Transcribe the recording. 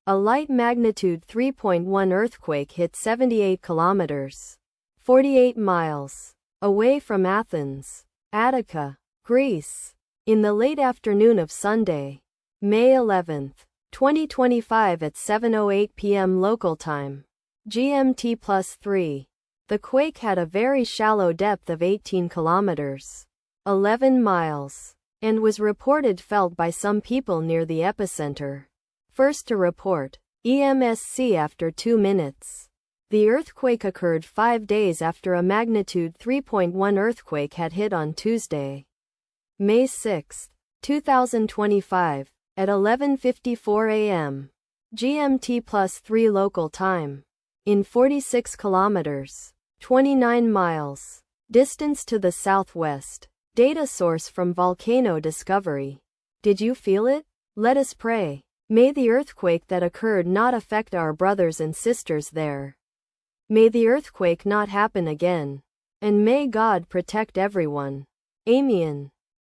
A light magnitude 3.1 earthquake hit 78 kilometers, 48 miles, away from Athens, Attica, Greece, in the late afternoon of Sunday, May 11, 2025 at 7:08 p.m. local time, GMT+3. The quake had a very shallow depth of 18 kilometers, 11 miles, and was reported felt by some people near the epicenter. First to report, EMSC after 2 minutes. The earthquake occurred 5 days after a magnitude 3.1 earthquake had hit on Tuesday, May 6, 2025, at 11:54 a.m. GMT+3 local time, in 46 kilometers, 29 miles, distance to the southwest. Data source from Volcano Discovery. Did you feel it? Let us pray. May the earthquake that occurred not affect our brothers and sisters there. May the earthquake not happen again. And may God protect everyone. Amen.